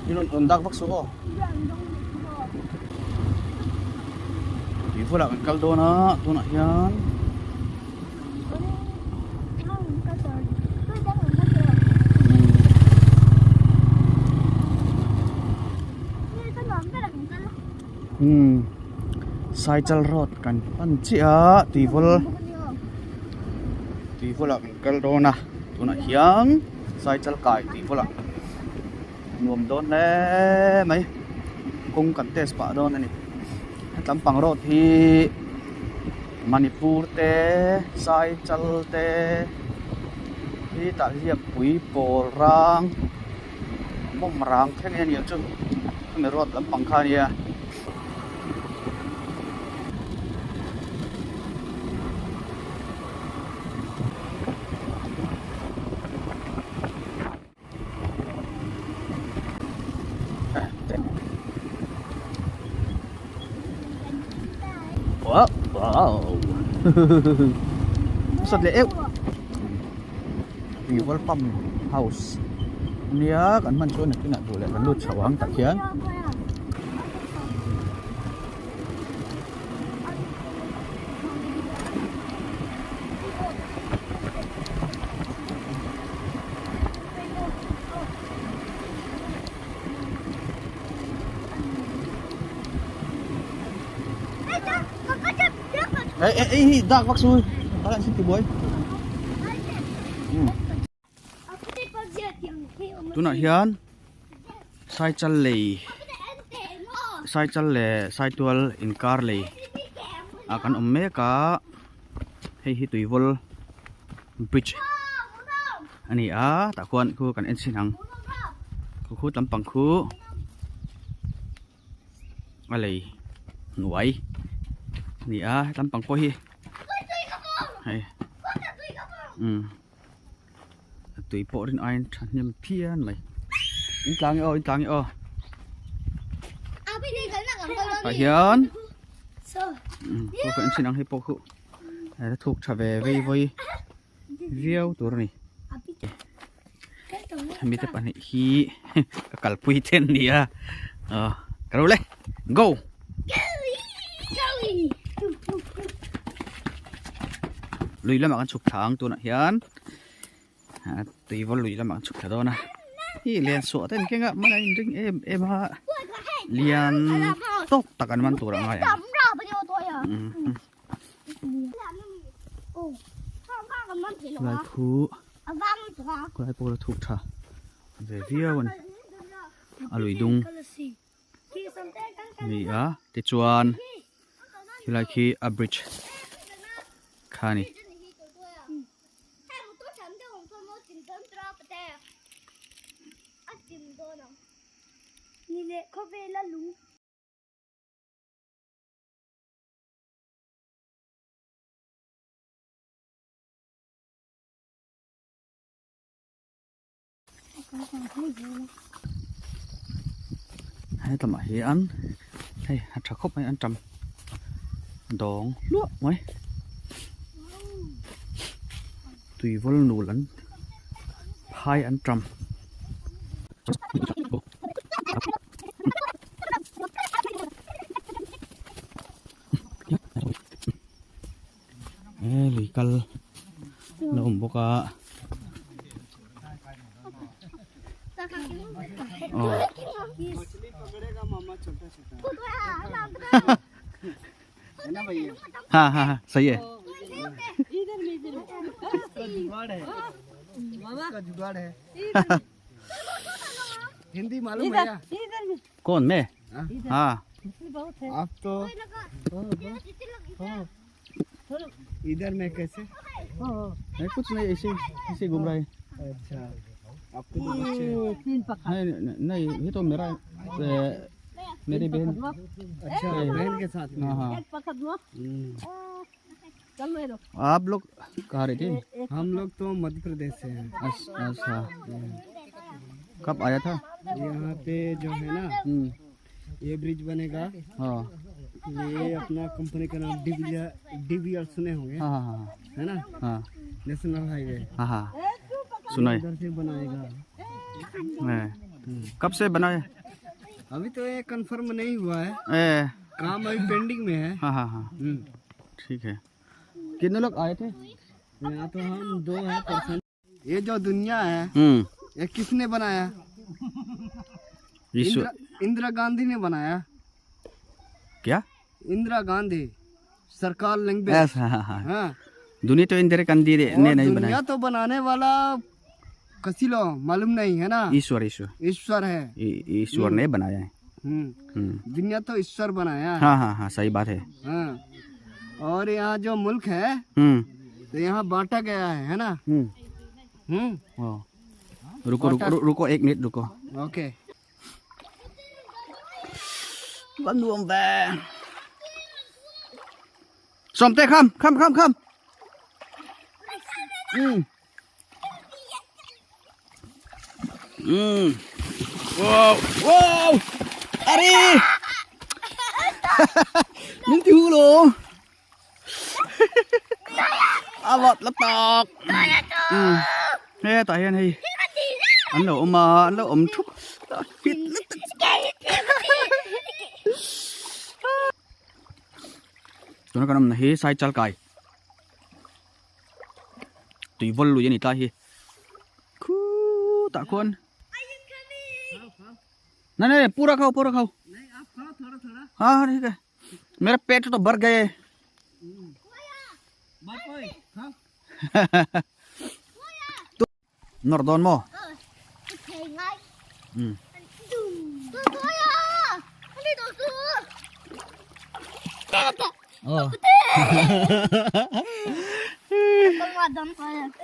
Yun undak bakso ko. Ibu lah kaldo na, tu nak yan. Cycle road kan panci ah, tivol lah kaldo na, tu nak yang cycle kai tivol lah. Nuông đón lẽ mấy cung cận tê spa đón này tấm bằng road thì Manipur tê sai chal tê thì tại hiệp quý bồ rang mông rang thế này nhiều chứ mấy road tấm bằng khai nha. Wow. Rất lễ. River Pump House. Nia kan man chuan kina dole kan lut chawang tak hian. Dak vak sui. Kalan situ boy. Tu nak hian cycle le cycle in car le akan omme ka hei hi tuivol bridge ani a ta khuan khu kan en sinang khu tampang khu alei nuai ni a tampang po hi hay tùy bộ đến ai nhầm phiền mày in tlang ô phải hiền cô phải xin ăn hay bộ khu thuộc trở về với riêuตัวนี้มีแต่ปัญหาขี้กัลปุยเทนนี่อ่ะกระโดดเลย go lùi làm ăn chụp thangตัวน่ะเฮียนตีวอลลุยละมังชุกกระโดนะที่เรียนสวดเต้นเก่งอ่ะมันจริงเอ็มฮะเรียนตกตะกันมันตัวอะไรอ่ะลายคูก็ลายโปรถูกท่าเวียวันอลุยดุงนี่อ่ะติดจวนที่ลายคีอับริดจ์ขานี่นี่เขาเวลาลุงให้ตมาเฮียนให้หัดชักคบให้อันจำดองลวกไหมตุยวอลนูลันพายอันจำlikal na umboka हाँ सही है जुगाड़ है हिंदी मालूम है क्या? कौन मैं हाँ आप तो इधर में कैसे कुछ नहीं ऐसे घूम रहा है अच्छा आपके दो बच्चे नहीं ये तो मेरी बहन अच्छा बहन के साथ में हाँ आप लोग कहाँ रहते हैं हम लोग तो मध्य प्रदेश से हैं अच्छा कब आया था यहाँ पे जो है ना ये ब्रिज बनेगा हाँ ये अपना कंपनी का नाम डीवीआर सुने होंगे, हाँ हाँ है ना? हाँ नेशनल हाईवे हाँ हाँ सुनाए उधर से बनाएगा। कब से बनाए अभी तो ये कंफर्म नहीं हुआ है, ए काम अभी पेंडिंग में है। हाँ हाँ हाँ ठीक है कितने लोग आए थे यहाँ तो हम 2 हैं पर्सन। ये जो दुनिया है ये किसने बनाया? इंदिरा गांधी ने बनाया। क्या इंदिरा गांधी सरकार लैंग्वेज। हाँ हाँ हाँ हाँ दुनिया तो इंदिरा गांधी ने नहीं दुनिया बनाया तो बनाने वाला किसी लो मालूम नहीं है ना? ईश्वर ईश्वर ईश्वर है। ईश्वर ने बनाया है दुनिया तो ईश्वर बनाया है। हाँ हाँ हाँ सही बात है हाँ और यहाँ जो मुल्क है तो यहाँ बांटा गया है ना? रुको रुको रुको 1 मिनट रुको okay vẫn luồng về xòm tê khăm khăm khăm khăm wow wow Ari những thứ luôn vật lấp tọt nghe tại này anh lộ mà anh lộ ẩm thúc tụi nó còn nằm hí sai chal cài tùy vân lùi như ta hi khu tạ quân नहीं नहीं पूरा खाओ नहीं आप खाओ थोड़ा थोड़ा। हाँ ठीक है मेरा पेट तो भर गए तो नॉर्दन मो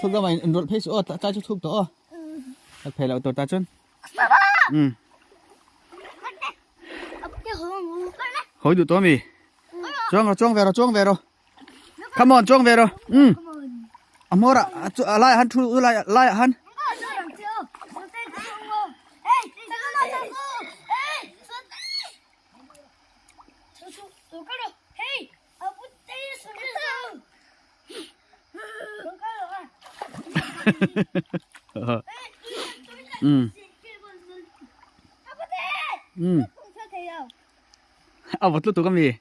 thôi các mày đột phê sữa ta cho thuốc to ta phải là tổ ta chân hồi đủ to mì chuông về rồi come on chuông về rồi amor lại hắn thu lại hắn vật tụi con gì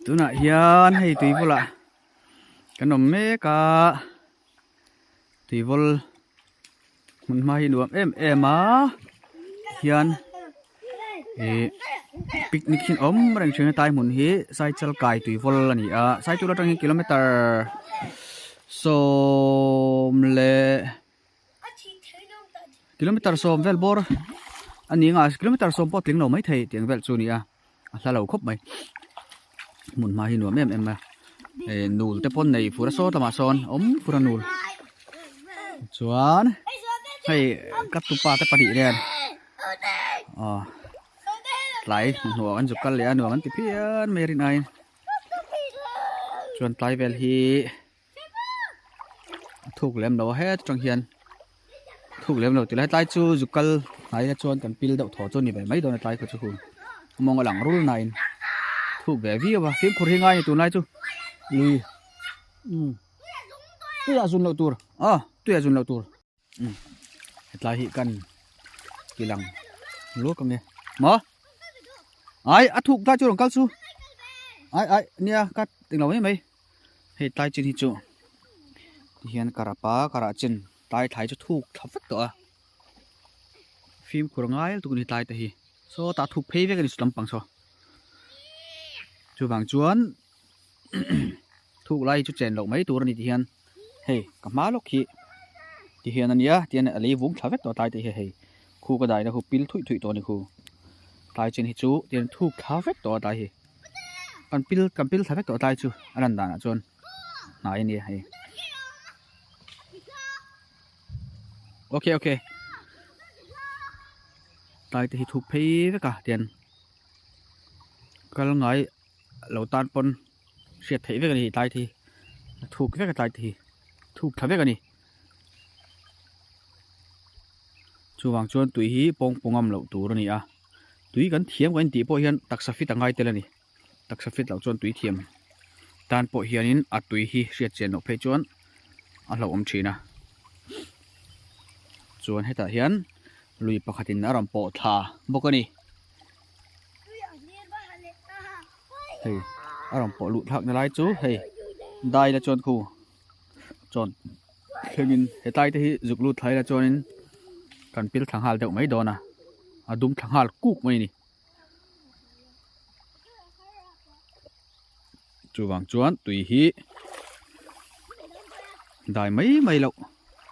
tụi nãy hiền hay tùy vô lại cái nấm mê cả tùy vô mình mai nữa em á hiền picnic hin om rang cheng tai mun hi sai chal kai tui vol ani a sai chu la tang kilometer som le kilometer som vel bor ani nga kilometer som po tling no mai thei tiang vel chu ni a hla lo khop mai mun ma hi nuam em ma nul te pon nei fura so tama son om fura nul chuan hei kat tu pa te padi ren lại nua ăn chụp cái lẻ nua ăn tí phiền mày này chuẩn tay về thì thuộc lem đầu hết trong hiền thuộc lem đầu thì lấy tay chú chụp cái này chuẩn cần pin đậu thỏ chuẩn như vậy mấy đôi tay của chú hùng mong cái lẳng rul này thuộc về vi mà phim khổ ngay tụi này chú lùi tôi là dùng lậu tour tôi là dùng lậu tour lại hiện cần kỳ lằng lúa cầm nè mở ai thuộc ta cho đồng cao su ai nia cắt tiếng nói mấy hay tai trên hi chu hiền cara chân tai thái cho thuộc thập phất tọa phim của ngay tụi này tai thì so ta thuộc phê với cái sắm bằng so chu vàng chuan thuộc lại chu chèn lộc mấy tụi này thì hiền hey cả má lộc khí thì hiền anh nhá tiền này lấy vốn thập phất tọa tai thì hey khu cái đài nó khu pin thụi tọa này khu tai trên hi chu tiền thu khá phết to tai hi kan pil thafek to tai chu anan dana chon nai ni hai okay tai te hi thu phei ve ka tiền kal ngai lo tan pon siat thei ve ka ni tai thi thu ve ka tai thi thu thafek ka ni chu wang chon tui hi pongam lo tur ni a tui kan thiam kan ti po hian taksa fit angai tel ani taksa fit lo chuan tui thiam tan po hianin a tui hi hriat chen no phei chuan a hlo om thina chuan heta hian lui pakhatin aram po tha bok ani hei aram po lu thak na lai chu hei dai la chuan khu chuan khengin hetai te hi zuklu thlai la chuanin kan pil thang hal deuh mai dona adum thang hal kuk mai ni chuwang chuan tui hi dai mai lo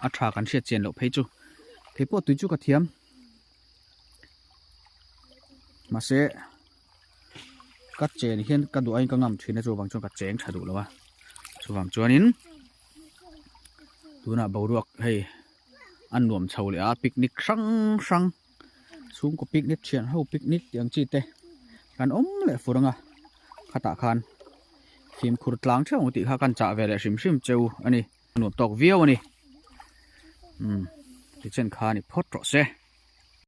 a tha kan hriat chen lo phei chu phei po tui chu ka thiam ma se ka chen hian ka du ai ka ngam thina chuwang chuan ka cheng thadu lawa chuwang chuanin tuna boruak hei an nuam chho le a picnic sang sum ko picnic thian ho picnic tiang chi te kan om le furanga khata khan phim khur tlang theu ti kha kan cha ve le hrim cheu ani nuam tok viau ani ti chen kha ni phot ro se